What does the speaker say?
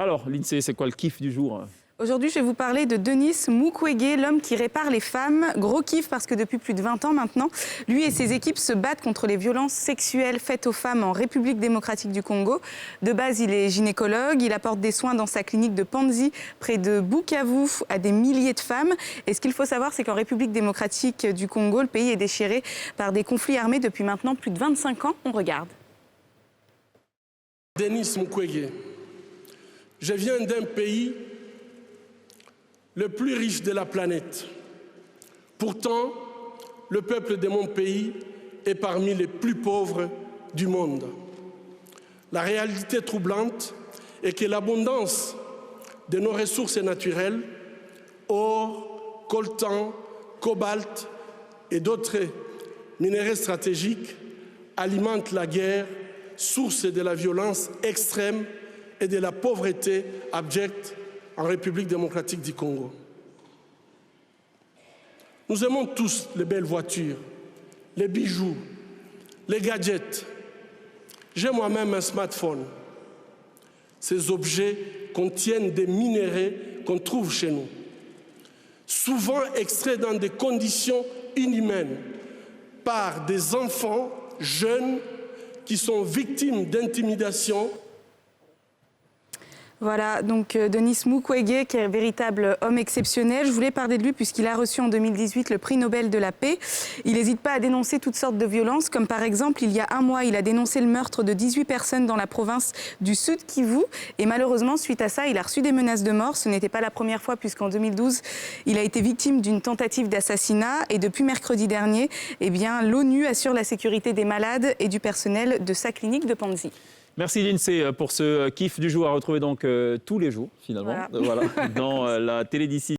Alors, Lindsay, c'est quoi le kiff du jour? Aujourd'hui, je vais vous parler de Denis Mukwege, l'homme qui répare les femmes. Gros kiff parce que depuis plus de 20 ans maintenant, lui et ses équipes se battent contre les violences sexuelles faites aux femmes en République démocratique du Congo. De base, il est gynécologue, il apporte des soins dans sa clinique de Panzi, près de Bukavu, à des milliers de femmes. Et ce qu'il faut savoir, c'est qu'en République démocratique du Congo, le pays est déchiré par des conflits armés depuis maintenant plus de 25 ans. On regarde. Denis Mukwege, je viens d'un pays le plus riche de la planète. Pourtant, le peuple de mon pays est parmi les plus pauvres du monde. La réalité troublante est que l'abondance de nos ressources naturelles, or, coltan, cobalt et d'autres minéraux stratégiques, alimente la guerre, source de la violence extrême et de la pauvreté abjecte en République démocratique du Congo. Nous aimons tous les belles voitures, les bijoux, les gadgets. J'ai moi-même un smartphone. Ces objets contiennent des minéraux qu'on trouve chez nous, souvent extraits dans des conditions inhumaines par des enfants jeunes qui sont victimes d'intimidation. Voilà, donc Denis Mukwege, qui est un véritable homme exceptionnel. Je voulais parler de lui puisqu'il a reçu en 2018 le prix Nobel de la paix. Il n'hésite pas à dénoncer toutes sortes de violences, comme par exemple, il y a un mois, il a dénoncé le meurtre de 18 personnes dans la province du Sud Kivu. Et malheureusement, suite à ça, il a reçu des menaces de mort. Ce n'était pas la première fois puisqu'en 2012, il a été victime d'une tentative d'assassinat. Et depuis mercredi dernier, eh bien, l'ONU assure la sécurité des malades et du personnel de sa clinique de Panzi. Merci Lindsay pour ce kiff du jour à retrouver donc tous les jours finalement, voilà, dans la télé d'ici.